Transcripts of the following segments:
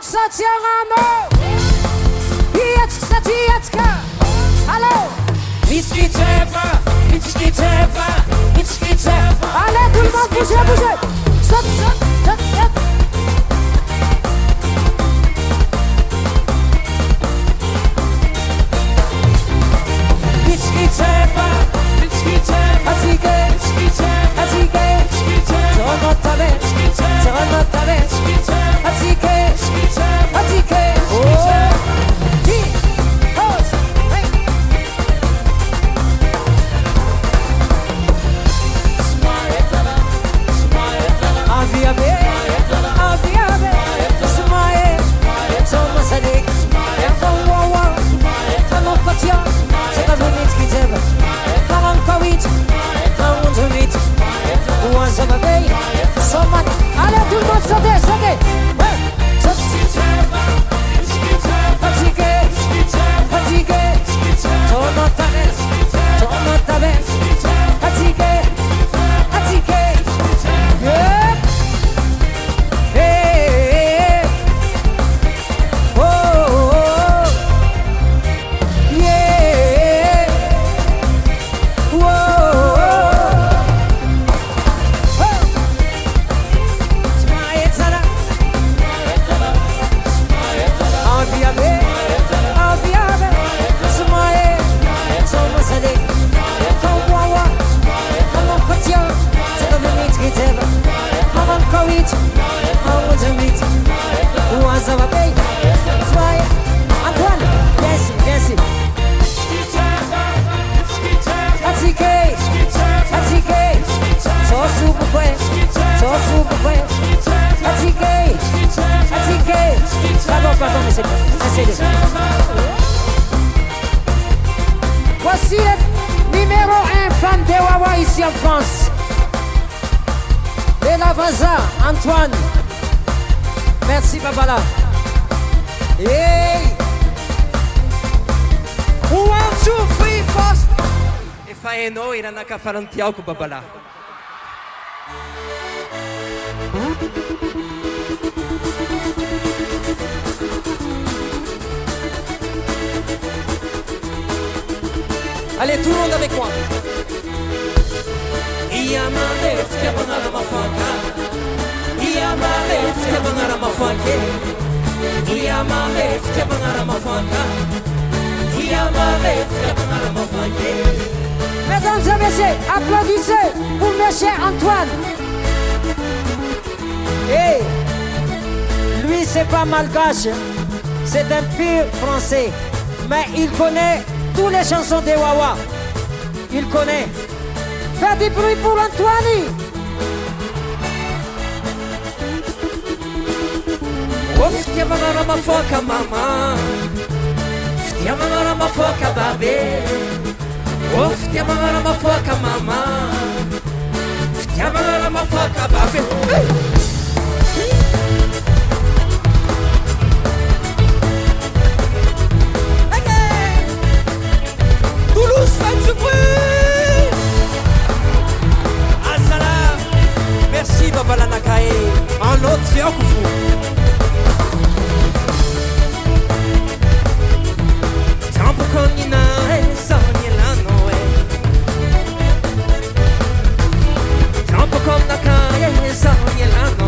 Satyaramo Yatska Allô Miskiteva Allez tout le monde bougez Saute Miskiteva Atige Tornotave Atige Oh allez tout le monde sautez Fatigué Torno ta veste Fatigué Hey Oh Yeah Whoa Antoine, viens Fatigué Só subo Fatigué Pardon, mais c'est bon Voici le numéro 1 fan de Wawa ici en France De la Vaza, Antoine Merci Babala Hey 1, 2, 3, 4 Efa hainao iranaka farany tiako Babala. Allez, tout le monde avec moi. Mesdames et messieurs, applaudissez pour monsieur Antoine. Hey, lui c'est pas malgache, c'est un pur français, mais il connaît toutes les chansons de Wawa. Il connaît. Faites du bruit pour Antoine. Stiamana mafoka mama, stiamana mafoka babe, stiamana mafoka mama, stiamana mafoka babe. Toulouse, faites du bruit. Assalam, merci Babala Nakae, en autre Yakufu. Konina Sonyelano Tampo con la calle Sonyelano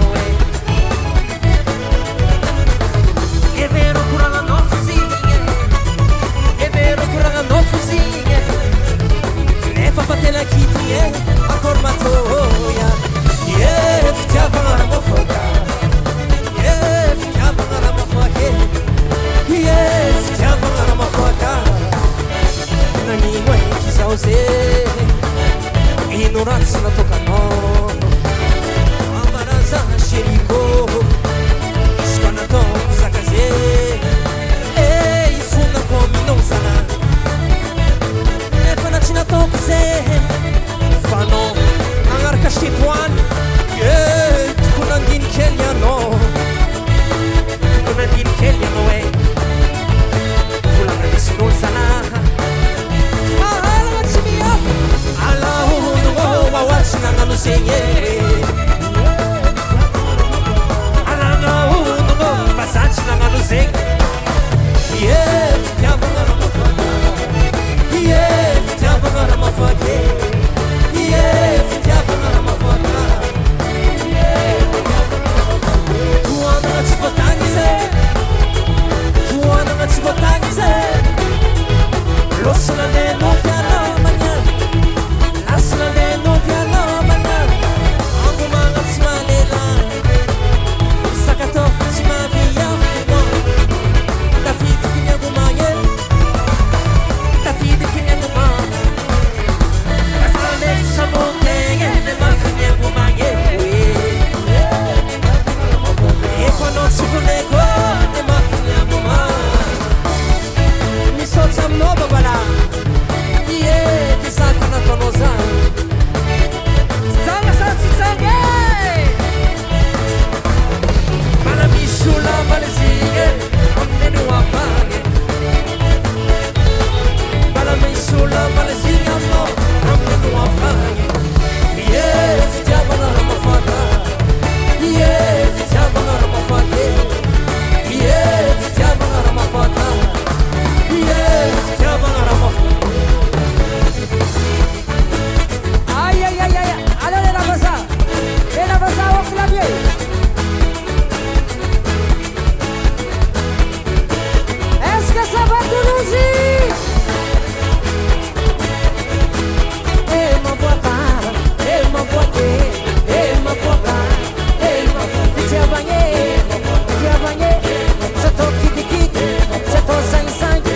Masuleko e mafia mama Mi socia mnogo bala Iye kisaka na tonoza Stanga sa tsitsange Bala mishula balezige Amnenu wafage Bala mishula balezige Amnenu wafage Yes, tiabana ramafata Yes, tiabana ramafata Yes, tiabana ramafata Yes, tiabana ramafata Aïe, aïe, aïe, aïe. Allez, la voix au clavier. Est-ce que ça va Toulousie? Et mon papa, et mon poté, et mon papa, et mon Vitiavagné, c'est ton kiki, c'est ton 5-5,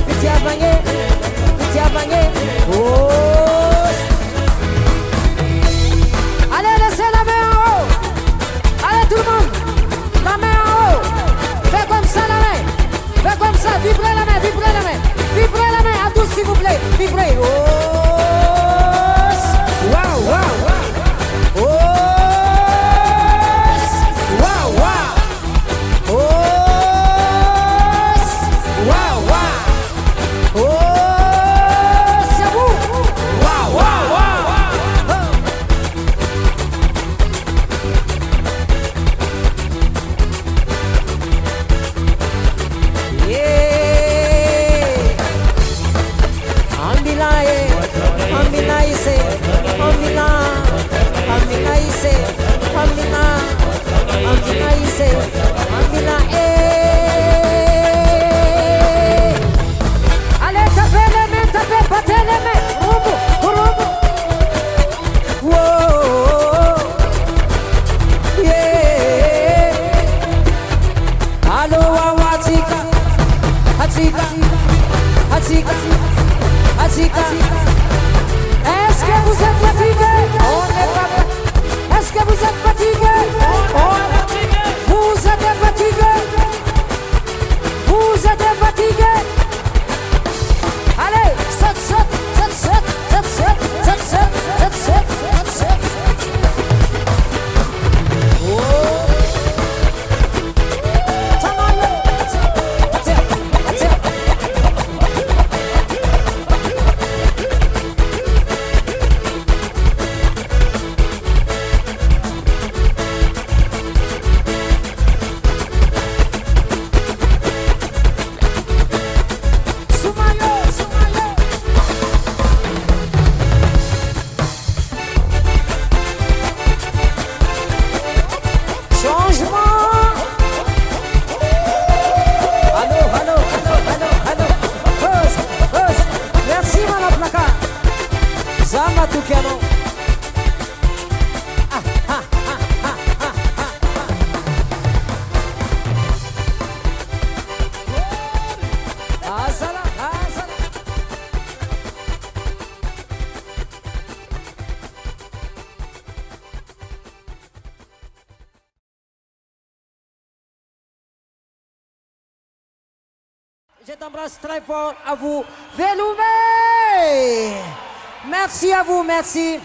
Vitiavagné, oh. Allez, laissez la main en haut. Allez, tout le monde, la main en haut. Fais comme ça la main, fais comme ça, vibrez la main, vibrez la main, vibrez la main, à tous s'il vous plaît, vibrez, oh. Waouh, waouh, waouh. Oh, waouh, waouh. Oh, waouh, waouh. Oh, c'est à vous. Waouh, waouh, waouh. Yeah. Ambila, ambila, ise, ambila, ambila, ise, ambila, ambila, ise, ambila, Allez, tapez les mains, tapez, battez les mains. Rumbu, rumbu. Wow, yeah. Allo, wawa, tika, atika, atika, atika. Est-ce que vous êtes fatigué? On n'est pas. Est-ce que vous êtes fatigué? On est fatigué. Vous êtes fatigué? Vous êtes fatigué? Allez, saute, saute, saute, saute, saute, saute, saute, saute, saute, saute, saute, saute. Oh. Tamale. Sumayo, Sumayo. Changement. Allô, allô, allô, allô, allô. Pause, pause. Merci, Madame Plaka. Zama Tukiano. Asala, asala. Je t'embrasse très fort à vous. Veloumé. Merci à vous, merci.